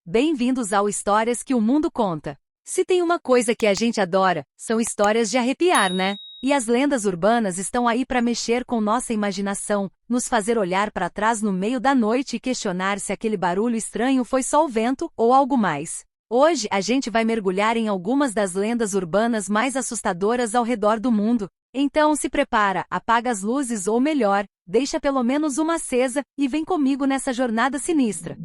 Bem-vindos ao Histórias que o Mundo Conta. Se tem uma coisa que a gente adora, são histórias de arrepiar, né? E as lendas urbanas estão aí para mexer com nossa imaginação, nos fazer olhar para trás no meio da noite e questionar se aquele barulho estranho foi só o vento ou algo mais. Hoje a gente vai mergulhar em algumas das lendas urbanas mais assustadoras ao redor do mundo. Então se prepara, apaga as luzes ou melhor, deixa pelo menos uma acesa e vem comigo nessa jornada sinistra.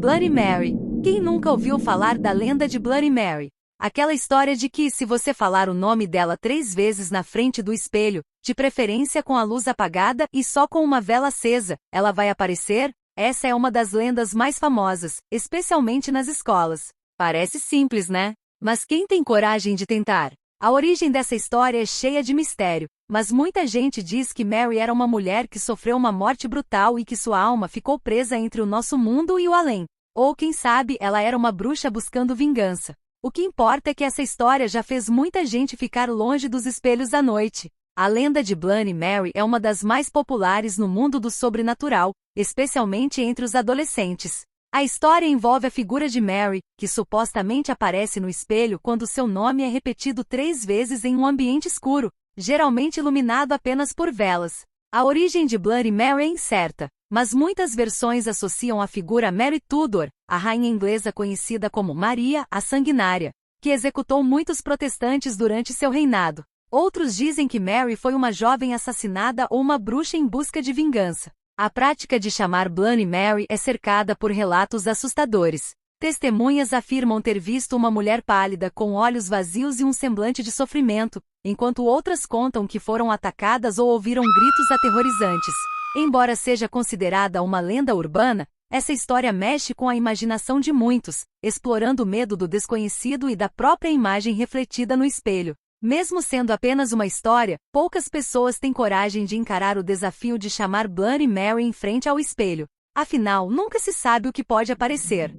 Bloody Mary. Quem nunca ouviu falar da lenda de Bloody Mary? Aquela história de que se você falar o nome dela 3 vezes na frente do espelho, de preferência com a luz apagada e só com uma vela acesa, ela vai aparecer? Essa é uma das lendas mais famosas, especialmente nas escolas. Parece simples, né? Mas quem tem coragem de tentar? A origem dessa história é cheia de mistério, mas muita gente diz que Mary era uma mulher que sofreu uma morte brutal e que sua alma ficou presa entre o nosso mundo e o além. Ou quem sabe ela era uma bruxa buscando vingança. O que importa é que essa história já fez muita gente ficar longe dos espelhos à noite. A lenda de Bloody Mary é uma das mais populares no mundo do sobrenatural, especialmente entre os adolescentes. A história envolve a figura de Mary, que supostamente aparece no espelho quando seu nome é repetido 3 vezes em um ambiente escuro, geralmente iluminado apenas por velas. A origem de Bloody Mary é incerta, mas muitas versões associam a figura Mary Tudor, a rainha inglesa conhecida como Maria a Sanguinária, que executou muitos protestantes durante seu reinado. Outros dizem que Mary foi uma jovem assassinada ou uma bruxa em busca de vingança. A prática de chamar Bloody Mary é cercada por relatos assustadores. Testemunhas afirmam ter visto uma mulher pálida com olhos vazios e um semblante de sofrimento, enquanto outras contam que foram atacadas ou ouviram gritos aterrorizantes. Embora seja considerada uma lenda urbana, essa história mexe com a imaginação de muitos, explorando o medo do desconhecido e da própria imagem refletida no espelho. Mesmo sendo apenas uma história, poucas pessoas têm coragem de encarar o desafio de chamar Bloody Mary em frente ao espelho. Afinal, nunca se sabe o que pode aparecer.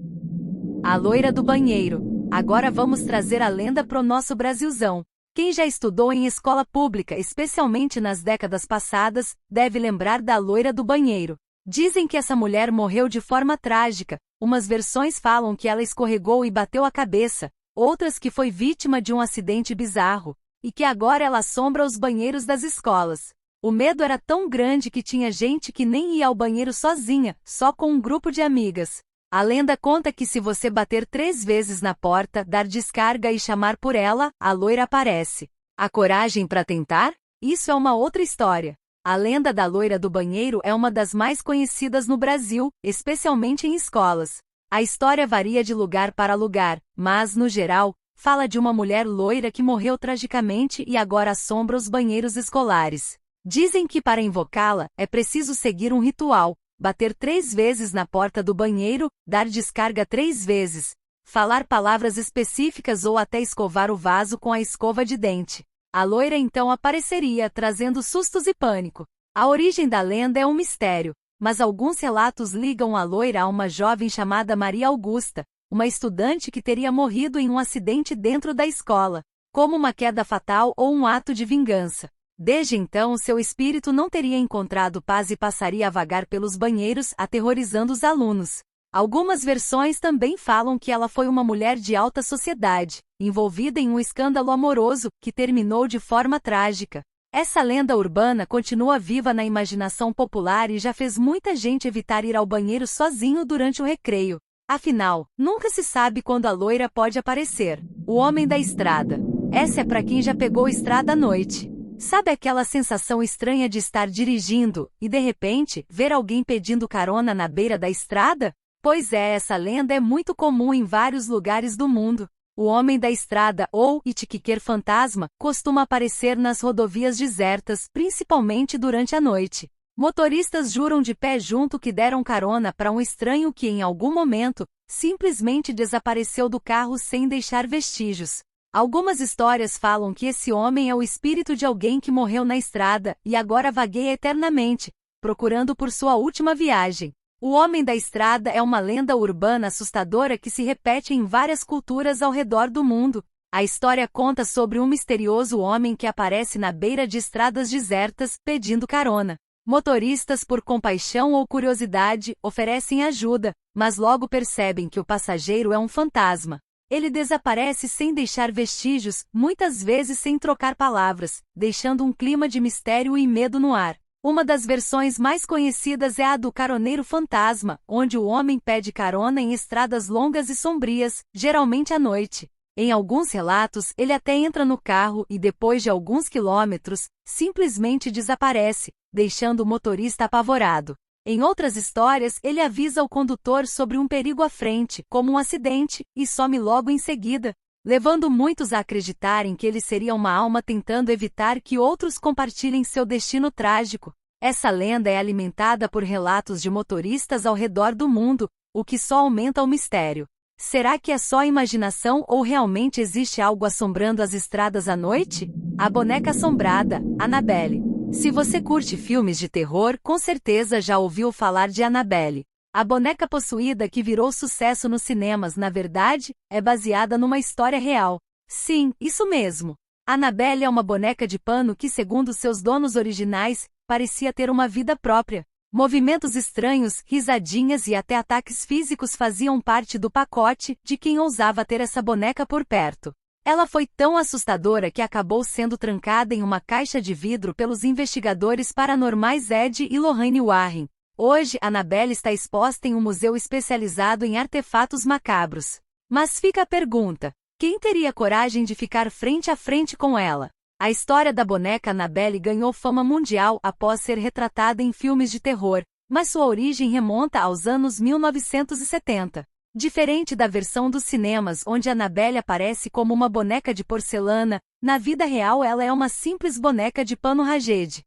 A loira do banheiro. Agora vamos trazer a lenda pro nosso Brasilzão. Quem já estudou em escola pública, especialmente nas décadas passadas, deve lembrar da loira do banheiro. Dizem que essa mulher morreu de forma trágica. Umas versões falam que ela escorregou e bateu a cabeça, outras que foi vítima de um acidente bizarro, e que agora ela assombra os banheiros das escolas. O medo era tão grande que tinha gente que nem ia ao banheiro sozinha, só com um grupo de amigas. A lenda conta que se você bater 3 vezes na porta, dar descarga e chamar por ela, a loira aparece. A coragem para tentar? Isso é uma outra história. A lenda da loira do banheiro é uma das mais conhecidas no Brasil, especialmente em escolas. A história varia de lugar para lugar, mas, no geral, fala de uma mulher loira que morreu tragicamente e agora assombra os banheiros escolares. Dizem que para invocá-la, é preciso seguir um ritual, bater 3 vezes na porta do banheiro, dar descarga 3 vezes, falar palavras específicas ou até escovar o vaso com a escova de dente. A loira então apareceria, trazendo sustos e pânico. A origem da lenda é um mistério, mas alguns relatos ligam a loira a uma jovem chamada Maria Augusta, uma estudante que teria morrido em um acidente dentro da escola, como uma queda fatal ou um ato de vingança. Desde então, seu espírito não teria encontrado paz e passaria a vagar pelos banheiros, aterrorizando os alunos. Algumas versões também falam que ela foi uma mulher de alta sociedade, envolvida em um escândalo amoroso, que terminou de forma trágica. Essa lenda urbana continua viva na imaginação popular e já fez muita gente evitar ir ao banheiro sozinho durante o recreio. Afinal, nunca se sabe quando a loira pode aparecer. O homem da estrada. Essa é para quem já pegou estrada à noite. Sabe aquela sensação estranha de estar dirigindo e, de repente, ver alguém pedindo carona na beira da estrada? Pois é, essa lenda é muito comum em vários lugares do mundo. O homem da estrada, ou Itiquiquer fantasma, costuma aparecer nas rodovias desertas, principalmente durante a noite. Motoristas juram de pé junto que deram carona para um estranho que, em algum momento, simplesmente desapareceu do carro sem deixar vestígios. Algumas histórias falam que esse homem é o espírito de alguém que morreu na estrada e agora vagueia eternamente, procurando por sua última viagem. O homem da estrada é uma lenda urbana assustadora que se repete em várias culturas ao redor do mundo. A história conta sobre um misterioso homem que aparece na beira de estradas desertas, pedindo carona. Motoristas, por compaixão ou curiosidade, oferecem ajuda, mas logo percebem que o passageiro é um fantasma. Ele desaparece sem deixar vestígios, muitas vezes sem trocar palavras, deixando um clima de mistério e medo no ar. Uma das versões mais conhecidas é a do caroneiro fantasma, onde o homem pede carona em estradas longas e sombrias, geralmente à noite. Em alguns relatos, ele até entra no carro e, depois de alguns quilômetros, simplesmente desaparece, deixando o motorista apavorado. Em outras histórias, ele avisa o condutor sobre um perigo à frente, como um acidente, e some logo em seguida, levando muitos a acreditarem que ele seria uma alma tentando evitar que outros compartilhem seu destino trágico. Essa lenda é alimentada por relatos de motoristas ao redor do mundo, o que só aumenta o mistério. Será que é só imaginação ou realmente existe algo assombrando as estradas à noite? A boneca assombrada, Annabelle. Se você curte filmes de terror, com certeza já ouviu falar de Annabelle. A boneca possuída que virou sucesso nos cinemas, na verdade, é baseada numa história real. Sim, isso mesmo. Annabelle é uma boneca de pano que, segundo seus donos originais, parecia ter uma vida própria. Movimentos estranhos, risadinhas e até ataques físicos faziam parte do pacote de quem ousava ter essa boneca por perto. Ela foi tão assustadora que acabou sendo trancada em uma caixa de vidro pelos investigadores paranormais Ed e Lorraine Warren. Hoje, Annabelle está exposta em um museu especializado em artefatos macabros. Mas fica a pergunta: quem teria coragem de ficar frente a frente com ela? A história da boneca Annabelle ganhou fama mundial após ser retratada em filmes de terror, mas sua origem remonta aos anos 1970. Diferente da versão dos cinemas onde Annabelle aparece como uma boneca de porcelana, na vida real ela é uma simples boneca de pano ragede.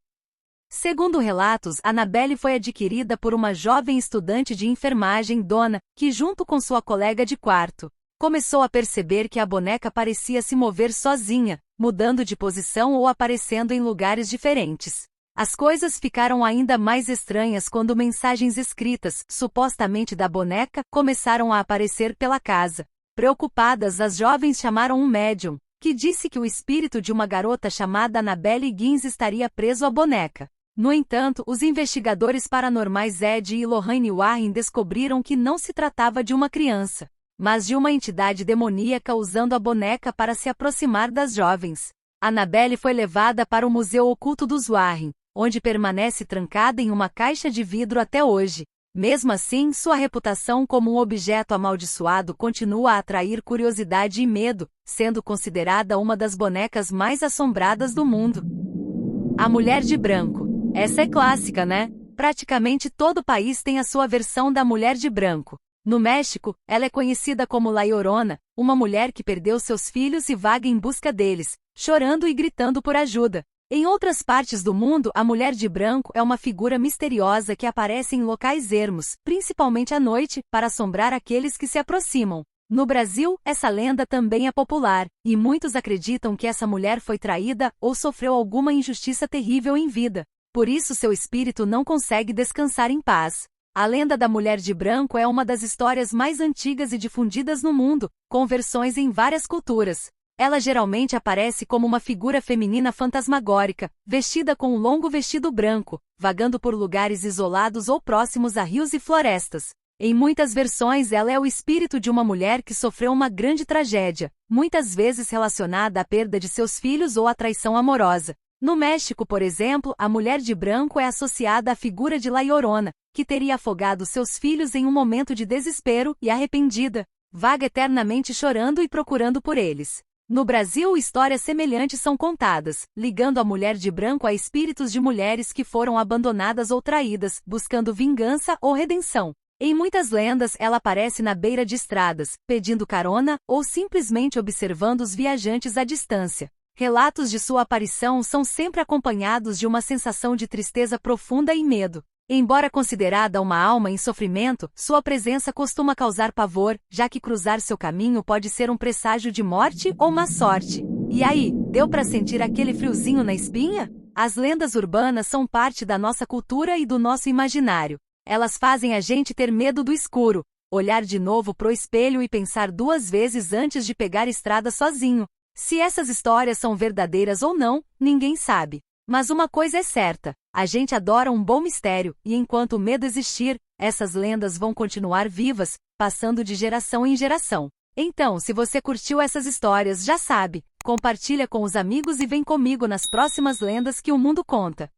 Segundo relatos, Annabelle foi adquirida por uma jovem estudante de enfermagem, Donna, que junto com sua colega de quarto, começou a perceber que a boneca parecia se mover sozinha, mudando de posição ou aparecendo em lugares diferentes. As coisas ficaram ainda mais estranhas quando mensagens escritas, supostamente da boneca, começaram a aparecer pela casa. Preocupadas, as jovens chamaram um médium, que disse que o espírito de uma garota chamada Annabelle Guins estaria preso à boneca. No entanto, os investigadores paranormais Ed e Lorraine Warren descobriram que não se tratava de uma criança, mas de uma entidade demoníaca usando a boneca para se aproximar das jovens. Annabelle foi levada para o Museu Oculto dos Warren, onde permanece trancada em uma caixa de vidro até hoje. Mesmo assim, sua reputação como um objeto amaldiçoado continua a atrair curiosidade e medo, sendo considerada uma das bonecas mais assombradas do mundo. A Mulher de Branco. Essa é clássica, né? Praticamente todo país tem a sua versão da Mulher de Branco. No México, ela é conhecida como La Llorona, uma mulher que perdeu seus filhos e vaga em busca deles, chorando e gritando por ajuda. Em outras partes do mundo, a Mulher de Branco é uma figura misteriosa que aparece em locais ermos, principalmente à noite, para assombrar aqueles que se aproximam. No Brasil, essa lenda também é popular, e muitos acreditam que essa mulher foi traída ou sofreu alguma injustiça terrível em vida. Por isso seu espírito não consegue descansar em paz. A lenda da Mulher de Branco é uma das histórias mais antigas e difundidas no mundo, com versões em várias culturas. Ela geralmente aparece como uma figura feminina fantasmagórica, vestida com um longo vestido branco, vagando por lugares isolados ou próximos a rios e florestas. Em muitas versões ela é o espírito de uma mulher que sofreu uma grande tragédia, muitas vezes relacionada à perda de seus filhos ou à traição amorosa. No México, por exemplo, a Mulher de Branco é associada à figura de La Llorona, que teria afogado seus filhos em um momento de desespero e arrependida, vaga eternamente chorando e procurando por eles. No Brasil, histórias semelhantes são contadas, ligando a Mulher de Branco a espíritos de mulheres que foram abandonadas ou traídas, buscando vingança ou redenção. Em muitas lendas, ela aparece na beira de estradas, pedindo carona ou simplesmente observando os viajantes à distância. Relatos de sua aparição são sempre acompanhados de uma sensação de tristeza profunda e medo. Embora considerada uma alma em sofrimento, sua presença costuma causar pavor, já que cruzar seu caminho pode ser um presságio de morte ou má sorte. E aí, deu para sentir aquele friozinho na espinha? As lendas urbanas são parte da nossa cultura e do nosso imaginário. Elas fazem a gente ter medo do escuro, olhar de novo pro espelho e pensar duas vezes antes de pegar estrada sozinho. Se essas histórias são verdadeiras ou não, ninguém sabe. Mas uma coisa é certa, a gente adora um bom mistério, e enquanto o medo existir, essas lendas vão continuar vivas, passando de geração em geração. Então, se você curtiu essas histórias, já sabe, compartilha com os amigos e vem comigo nas próximas lendas que o mundo conta.